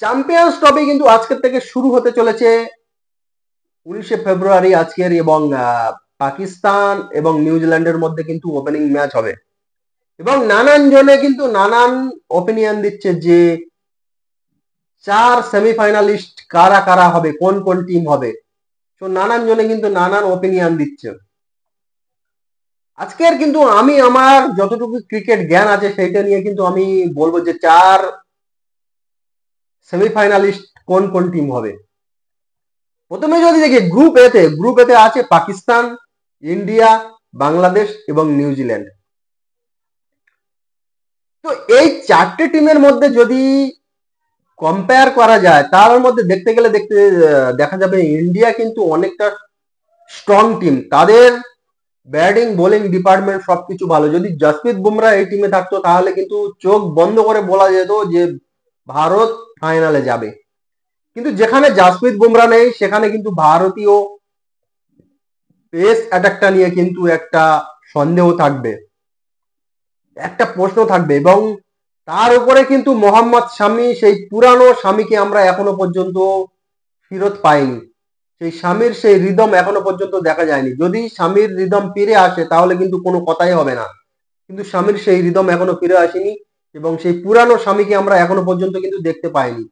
Champions trophy কিন্তু আজকের থেকে শুরু হতে চলেছে 19 ফেব্রুয়ারি আজকের, এবং পাকিস্তান এবং নিউজিল্যান্ডের মধ্যে কিন্তু ওপেনিং ম্যাচ হবে। এবং নানান জনে কিন্তু নানান ওপিনিয়ন দিচ্ছে যে 4 সেমিফাইনালিস্ট কারা কারা হবে, কোন কোন টিম হবে। তো নানান জনে কিন্তু নানান ওপিনিয়ন দিচ্ছে। আজকের কিন্তু আমি আমার যতটুকু ক্রিকেট জ্ঞান আছে সেইটা নিয়ে কিন্তু আমি বলবো যে 4 সেমিফাইনালিস্ট কোন কোন টিম হবে। প্রথমে যদি দেখি গ্রুপ এতে আছে পাকিস্তান, ইন্ডিয়া, বাংলাদেশ এবং নিউজিল্যান্ড। তো এই 4টে টিমের মধ্যে যদি কম্পেয়ার করা যায় তার মধ্যে দেখা যাবে ইন্ডিয়া কিন্তু অনেকটা স্ট্রং টিম। তাদের ব্যাটিং বোলিং ডিপার্টমেন্ট সবকিছু ভালো। যদি জসপ্রীত বুমরা এই টিমে থাকতো তাহলে কিন্তু চোখ বন্ধ করে বলা যেত যে ভারত ফাইনালে যাবে। কিন্তু যেখানে জসপ্রীত বুমরা নেই সেখানে কিন্তু ভারতীয় পেস অ্যাটাকটা নিয়ে কিন্তু একটা সন্দেহ থাকবে, একটা প্রশ্ন থাকবে। এবং তার উপরে কিন্তু মোহাম্মদ শামি, সেই পুরানো শামিকে আমরা এখনো পর্যন্ত ফেরত পাইনি। সেই শামির সেই রিদম এখনো পর্যন্ত দেখা যায়নি। যদি শামির রিদম ফিরে আসে তাহলে কিন্তু কোনো কথাই হবে না, কিন্তু শামির সেই রিদম এখনো ফিরে আসেনি এবং সেই পুরানো শামিকে আমরা এখনো পর্যন্ত কিন্তু দেখতে পাইনি।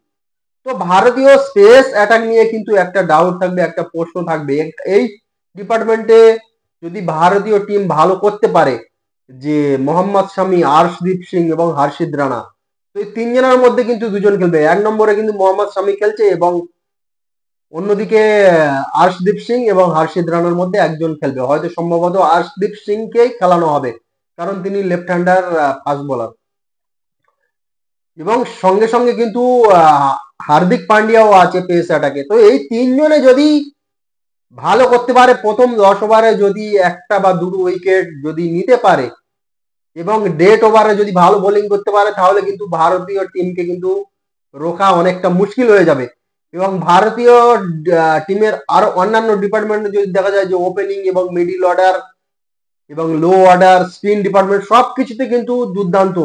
তো ভারতীয় স্পেস অ্যাটাক নিয়ে কিন্তু একটা ডাউট থাকবে, একটা প্রশ্ন থাকবে। এই ডিপার্টমেন্টে যদি ভারতীয় টিম ভালো করতে পারে, যে মোহাম্মদ শামি, আর্শদীপ সিং এবং হর্ষিত রানা, তো এই তিনজনের মধ্যে কিন্তু দুজন খেলবে। 1 নম্বরে কিন্তু মোহাম্মদ শামি খেলছে এবং অন্যদিকে আর্শদীপ সিং এবং হর্ষিত রানার মধ্যে একজন খেলবে। হয়তো সম্ভবত আর্শদীপ সিংকেই খেলানো হবে, কারণ তিনি লেফট হ্যান্ডার ফাস্ট বোলার। এবং সঙ্গে সঙ্গে কিন্তু হার্দিক পান্ডিয়াও আছে পেস অ্যাটাকে। তো এই তিনজনে যদি ভালো করতে পারে, প্রথম 10 ওভারে যদি একটা বা দুটো উইকেট যদি নিতে পারে এবং ডেট ওভারে যদি ভালো বোলিং করতে পারে, তাহলে কিন্তু ভারতীয় টিমকে কিন্তু রোখা অনেকটা মুশকিল হয়ে যাবে। এবং ভারতীয় টিমের আরো অন্যান্য ডিপার্টমেন্টে যদি দেখা যায় যে ওপেনিং এবং মিডিল অর্ডার এবং লো অর্ডার স্পিন ডিপার্টমেন্ট সবকিছুতে কিন্তু দুর্দান্ত।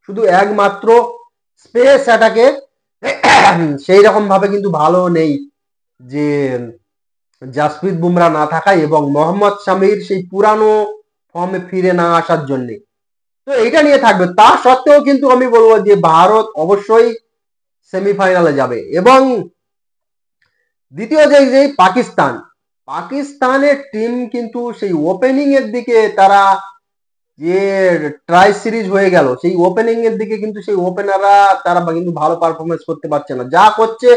শুধু একমাত্র স্পেস অ্যাটাকে সেই রকম ভাবে কিন্তু ভালো নেই, যে জাসপ্রীত বুমরা না থাকায় এবং মোহাম্মদ শামির সেই পুরানো ফর্মে ফিরে না আসার জন্য। তো এইটা নিয়ে থাকবে। তা সত্ত্বেও কিন্তু আমি বলবো যে ভারত অবশ্যই সেমিফাইনালে যাবে। এবং দ্বিতীয় যে পাকিস্তানের টিম কিন্তু সেই ওপেনিং এর দিকে তারা যে ট্রাই সিরিজ হয়ে গেল, সেই ওপেনিং এর দিকে কিন্তু সেই ওপেনাররা তারা কিন্তু ভালো পারফরমেন্স করতে পারছে না। যা করছে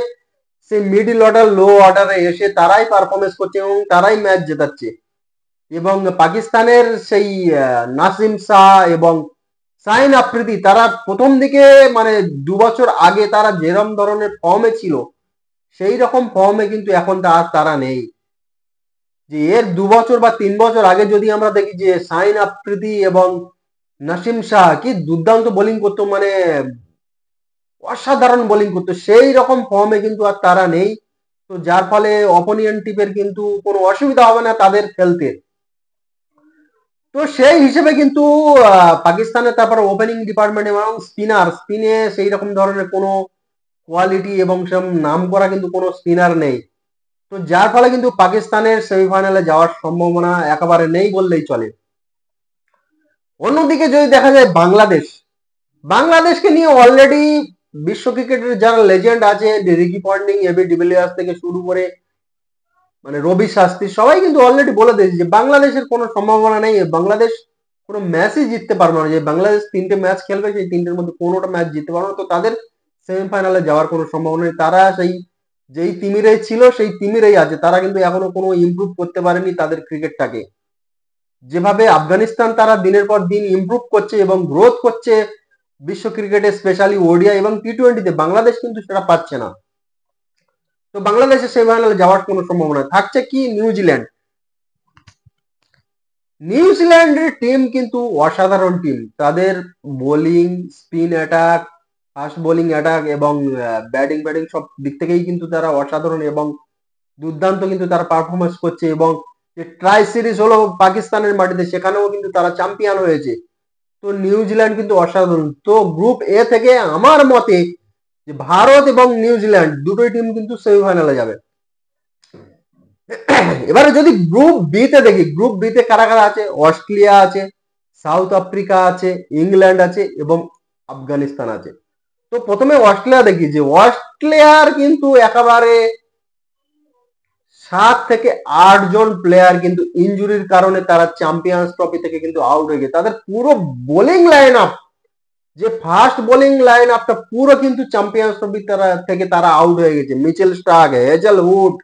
সেই মিডিল অর্ডার লো অর্ডারে এসে তারাই পারফরমেন্স করছে এবং তারাই ম্যাচ জেতাচ্ছে। এবং পাকিস্তানের সেই নাসিম শাহ এবং শাহিন আফ্রিদি, তারা প্রথম দিকে মানে 2 বছর আগে তারা যেরকম ধরনের ফর্মে ছিল সেই রকম ফর্মে কিন্তু এখন তারা নেই। যে এর 2 বছর বা 3 বছর আগে যদি আমরা দেখি যে শাহিন আফ্রিদি এবং নাসিম শাহ কি দুর্দান্ত বোলিং করতো, মানে অসাধারণ বোলিং করতো, সেই রকম ফর্মে কিন্তু আর তারা নেই। তো যার ফলে অপোনিয়েন্ট টিমের কিন্তু কোনো অসুবিধা হবে না তাদের খেলতে। তো সেই হিসেবে কিন্তু পাকিস্তানের তারপর ওপেনিং ডিপার্টমেন্ট এবং স্পিনে সেই রকম ধরনের কোনো কোয়ালিটি এবং সব নাম করা কিন্তু কোনো স্পিনার নেই। তো যার ফলে কিন্তু পাকিস্তানের সেমিফাইনালে যাওয়ার সম্ভাবনা একেবারে নেই বললেই চলে। অন্যদিকে যদি দেখা যায় বাংলাদেশকে নিয়ে অলরেডি বিশ্ব ক্রিকেটের যারা লেজেন্ড আছে, রিকি পন্টিং, এবি ডিভিলিয়ার্স থেকে শুরু করে মানে রবি শাস্ত্রী, সবাই কিন্তু অলরেডি বলে দিয়েছে যে বাংলাদেশের কোনো সম্ভাবনা নেই, বাংলাদেশ কোনো ম্যাচই জিততে পারবে না। যে বাংলাদেশ 3টে ম্যাচ খেলবে, সেই 3টের মধ্যে কোনোটা ম্যাচ জিততে পারবে না, তো তাদের সেমিফাইনালে যাওয়ার কোনো সম্ভাবনা নেই। তারা সেই যেই তিমিরেই ছিল সেই তিমিরেই আছে, তারা কিন্তু এখনো কোনো ইমপ্রুভ করতে পারেনি তাদের ক্রিকেটটাকে। যেভাবে আফগানিস্তান তারা দিনের পর দিন ইমপ্রুভ করছে এবং গ্রোথ করছে বিশ্ব ক্রিকেটে, স্পেশালি ওডিআই এবং টি20-তে, বাংলাদেশ কিন্তু সেটা পাচ্ছে না। তো বাংলাদেশের সেমিফাইনালে যাওয়ার কোনো সম্ভাবনা থাকছে কি নিউজিল্যান্ডের টিম কিন্তু অসাধারণ টিম। তাদের bowling, spin attack, fast bowling attack এবং ব্যাটিং সব দিক থেকেই কিন্তু তারা অসাধারণ এবং দুর্দান্ত কিন্তু তারা পারফরমেন্স করছে। এবং যে ট্রাই সিরিজ হলো পাকিস্তানের মাটিতে, সেখানেও কিন্তু তারা চ্যাম্পিয়ন হয়েছে। তো নিউজিল্যান্ড কিন্তু অসাধারণ। তো গ্রুপ এ থেকে আমার মতে যে ভারত এবং নিউজিল্যান্ড দুটোই টিম কিন্তু সেমিফাইনালে যাবে। এবারে যদি গ্রুপ বি তে দেখি, গ্রুপ বি তে কারা কারা আছে, অস্ট্রেলিয়া আছে, সাউথ আফ্রিকা আছে, ইংল্যান্ড আছে এবং আফগানিস্তান আছে। তো প্রথমে অস্ট্রেলিয়া দেখি, যে অস্ট্রেলিয়ার কিন্তু একেবারে 7 থেকে 8 জন প্লেয়ার কিন্তু ইনজুরির কারণে তারা চ্যাম্পিয়ন্স ট্রফি থেকে কিন্তু আউট হয়ে গেছে। তাদের পুরো বোলিং লাইন আপ, যে ফার্স্ট বোলিং লাইন আপটা পুরো কিন্তু চ্যাম্পিয়ন্স ট্রফি থেকে তারা আউট হয়ে গেছে। মিচেল স্টার্ক, হেজেলউড,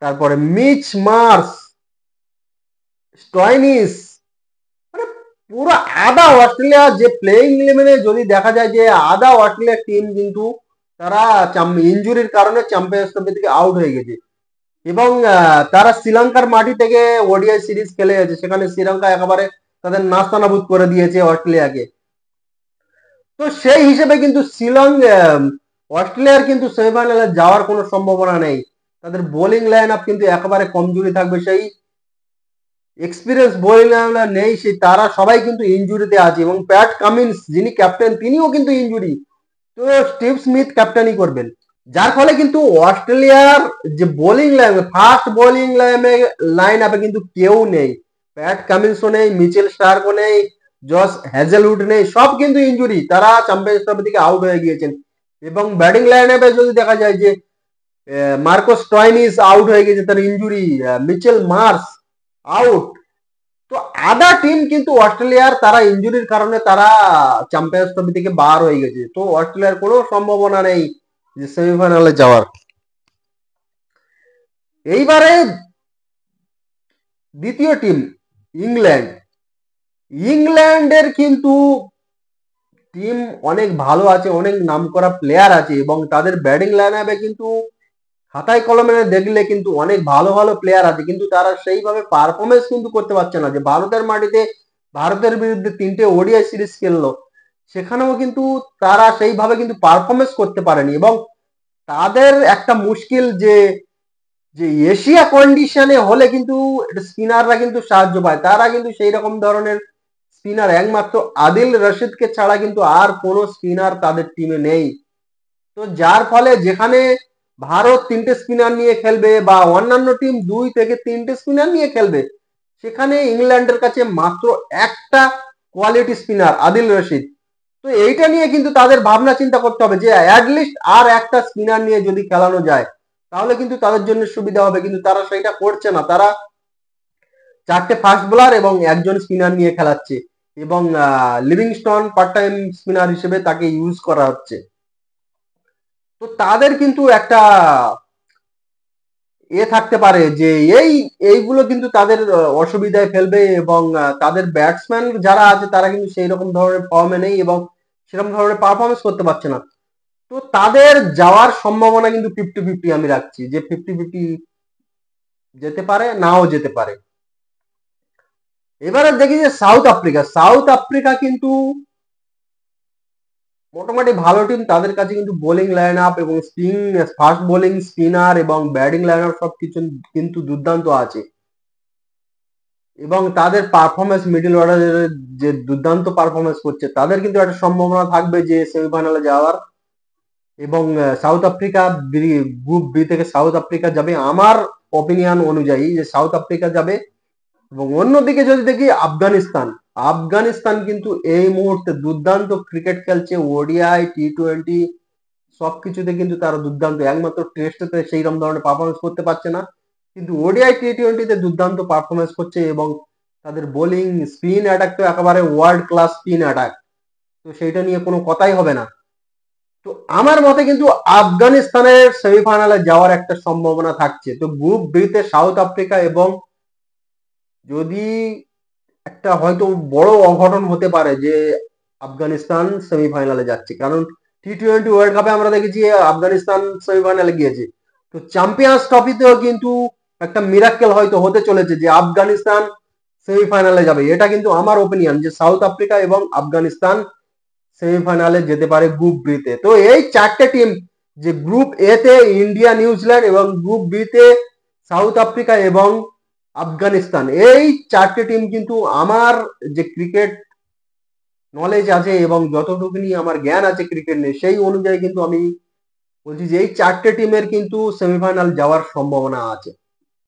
তারপরে মিচ মার্স, স্টয়নিস, মানে পুরো আধা অস্ট্রেলিয়া যে প্লেইং ইলেভেনে যদি দেখা যায় যে আধা অস্ট্রেলিয়ার টিম কিন্তু তারা ইনজুরির কারণে চ্যাম্পিয়ন্স ট্রফি থেকে আউট হয়ে গেছে। এবং তারা শ্রীলঙ্কার মাটি থেকে ওডিআই সিরিজ খেলে গেছে, সেখানে শ্রীলঙ্কা একেবারে তাদের নাস্তানাবুদ করে দিয়েছে অস্ট্রেলিয়াকে। তো সেই হিসেবে কিন্তু অস্ট্রেলিয়ার কিন্তু সেমিফাইনালে যাওয়ার কোনো সম্ভাবনা নেই। তাদের বোলিং লাইন আপ কিন্তু একেবারে কমজোরি থাকবে, সেই এক্সপিরিয়েন্স বোলিং লাইন নেই, সেই তারা সবাই কিন্তু ইনজুরিতে আছে। এবং প্যাট কামিন্স যিনি ক্যাপ্টেন, তিনিও কিন্তু ইনজুরি। তো স্টিভ স্মিথ ক্যাপ্টেনই করবেন, যার ফলে কিন্তু অস্ট্রেলিয়ার যে bowling line, first bowling line আপে কিন্তু কেউ নেই। প্যাট কামিন্সও নেই, মিচেল স্টার্কও নেই, জস হ্যাজেলউড নেই, সব কিন্তু ইনজুরি, তারা চ্যাম্পিয়ন্স ট্রফি থেকে আউট হয়ে গিয়েছেন। এবং ব্যাটিং লাইন আপে যদি দেখা যায় যে মার্কো স্টয়নিস আউট হয়ে গেছে, তার ইনজুরি, মিচেল মার্স আউট। তো আদা টিম কিন্তু অস্ট্রেলিয়ার তারা ইনজুরির কারণে তারা চ্যাম্পিয়ন্স ট্রফি থেকে বার হয়ে গেছে। তো অস্ট্রেলিয়ার কোনো সম্ভাবনা নেই যে সেমিফাইনালে যাওয়ার। এইবারে দ্বিতীয় টিম ইংল্যান্ড। ইংল্যান্ডের কিন্তু টিম অনেক ভালো আছে, অনেক নামকরা প্লেয়ার আছে এবং তাদের ব্যাটিং লাইন আপে কিন্তু খাতায় কলমে দেখলে কিন্তু অনেক ভালো ভালো প্লেয়ার আছে, কিন্তু তারা সেইভাবে পারফরমেন্স কিন্তু করতে পারছে না। যে ভারতের মাটিতে ভারতের বিরুদ্ধে 3টে ওডিআই সিরিজ খেললো, সেখানেও কিন্তু তারা সেইভাবে কিন্তু পারফরমেন্স করতে পারেনি। এবং তাদের একটা মুশকিল যে যে এশিয়া কন্ডিশনে হলে কিন্তু স্পিনাররা কিন্তু সাহায্য পায়, তারা কিন্তু সেই রকম ধরনের স্পিনার একমাত্র আদিল রশিদকে ছাড়া কিন্তু আর কোনো স্পিনার তাদের টিমে নেই। তো যার ফলে যেখানে ভারত 3টে স্পিনার নিয়ে খেলবে বা অন্যান্য টিম 2 থেকে 3টে স্পিনার নিয়ে খেলবে, সেখানে ইংল্যান্ডের কাছে মাত্র একটা কোয়ালিটি স্পিনার আদিল রশিদ। তো এইটা নিয়ে কিন্তু তাদের ভাবনা চিন্তা করতে হবে যে অ্যাটলিস্ট আর একটা স্পিনার নিয়ে যদি খেলানো যায় তাহলে কিন্তু তাদের জন্য সুবিধা হবে, কিন্তু তারা সেটা করছে না। তারা 4টে ফাস্ট বোলার এবং একজন স্পিনার নিয়ে খেলাচ্ছে এবং লিভিংস্টন পার্ট টাইম স্পিনার হিসেবে তাকে ইউজ করা হচ্ছে। তো তাদের কিন্তু একটা থাকতে পারে যে এইগুলো কিন্তু তাদের অসুবিধায় ফেলবে। এবং তাদের ব্যাটসম্যান যারা আছে তারা কিন্তু সেই রকম ধরনের ফর্মে নেই এবং সেরকম ধরনের পারফরমেন্স করতে পারছে না। তো তাদের যাওয়ার সম্ভাবনা কিন্তু 50-50 আমি রাখছি, যে 50-50 যেতে পারে, নাও যেতে পারে। এবারে দেখি যে সাউথ আফ্রিকা। সাউথ আফ্রিকা কিন্তু মোটামুটি ভালো টিম, তাদের কাছে কিন্তু বোলিং লাইন আপ এবং ফাস্ট বোলিং, স্পিনার এবং ব্যাটিং লাইন আপ সবকিছু কিন্তু দুর্দান্ত আছে। এবং তাদের পারফরমেন্স মিডল অর্ডারের যে দুর্দান্ত পারফরমেন্স করছে, তাদের কিন্তু একটা সম্ভাবনা থাকবে যে সেমিফাইনালে যাওয়ার। এবং সাউথ আফ্রিকা, গ্রুপ বি থেকে সাউথ আফ্রিকা যাবে আমার অপিনিয়ন অনুযায়ী, যে সাউথ আফ্রিকা যাবে। এবং অন্যদিকে যদি দেখি আফগানিস্তান, আফগানিস্তান কিন্তু এই মুহূর্তে দুর্দান্ত ক্রিকেট খেলছে, ওডিআই টি20 সবকিছুতে কিন্তু তারা দুর্দান্ত। একমাত্র টেস্টেতে সেই রকম ধরনের পারফরমেন্স করতে পারছে না, কিন্তু ওডিআই টি20তে দুর্দান্ত পারফরমেন্স করছে। এবং তাদের বোলিং স্পিন অ্যাটাক তো একেবারে ওয়ার্ল্ড ক্লাস স্পিন অ্যাটাক, তো সেইটা নিয়ে কোনো কথাই হবে না। তো আমার মতে কিন্তু আফগানিস্তানের সেমিফাইনালে যাওয়ার একটা সম্ভাবনা থাকছে। তো গ্রুপ বিতে সাউথ আফ্রিকা, এবং যদি একটা হয়তো বড় অঘটন হতে পারে যে আফগানিস্তান সেমিফাইনালে যাচ্ছে, কারণ টি20 ওয়ার্ল্ড কাপে আমরা দেখেছি আফগানিস্তান সেমিফাইনালে গিয়েছে। তো চ্যাম্পিয়ন্স ট্রফিতেও কিন্তু একটা মিরাক্কেল হয়তো হতে চলেছে যে আফগানিস্তান সেমিফাইনালে যাবে। এটা কিন্তু আমার ওপিনিয়ন যে সাউথ আফ্রিকা এবং আফগানিস্তান সেমিফাইনালে যেতে পারে গ্রুপ বি তে। তো এই 4টে টিম, যে গ্রুপ এ তে ইন্ডিয়া নিউজিল্যান্ড এবং গ্রুপ বি তে সাউথ আফ্রিকা এবং আফগানিস্তান, এই 4টে টিম কিন্তু আমার যে ক্রিকেট নলেজ আছে এবং যতটুকুনি আমার জ্ঞান আছে ক্রিকেট নিয়ে, সেই অনুযায়ী কিন্তু আমি বলছি যে এই 4টে টিমের কিন্তু সেমিফাইনাল যাওয়ার সম্ভাবনা আছে।